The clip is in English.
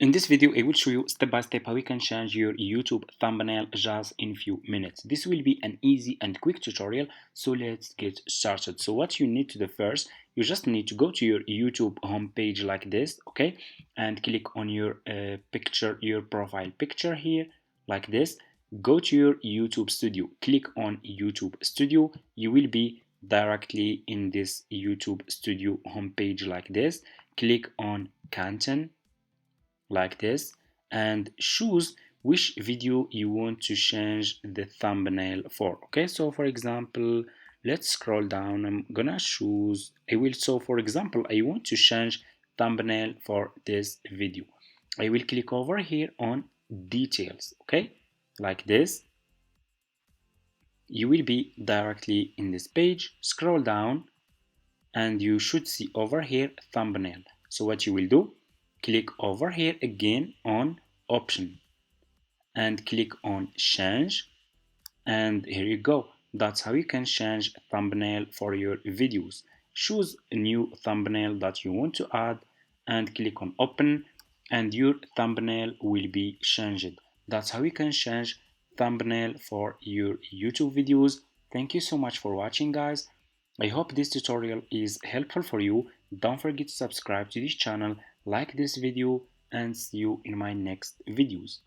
In this video, I will show you step by step how you can change your YouTube thumbnail just in few minutes. This will be an easy and quick tutorial, so let's get started. So what you need to do first, you just need to go to your YouTube homepage like this, okay? And click on your picture, your profile picture here, like this. Go to your YouTube studio, click on YouTube studio. You will be directly in this YouTube studio homepage like this. Click on content like this and choose which video you want to change the thumbnail for. Okay, so for example, let's scroll down. I'm gonna choose for example, I want to change thumbnail for this video. I will click over here on details, okay, like this. You will be directly in this page. Scroll down and you should see over here thumbnail. So what you will do, click over here again on option and click on change, and here you go. That's how you can change thumbnail for your videos. Choose a new thumbnail that you want to add and click on open, and your thumbnail will be changed. That's how you can change thumbnail for your YouTube videos. Thank you so much for watching, guys. I hope this tutorial is helpful for you. Don't forget to subscribe to this channel, like this video, and see you in my next videos.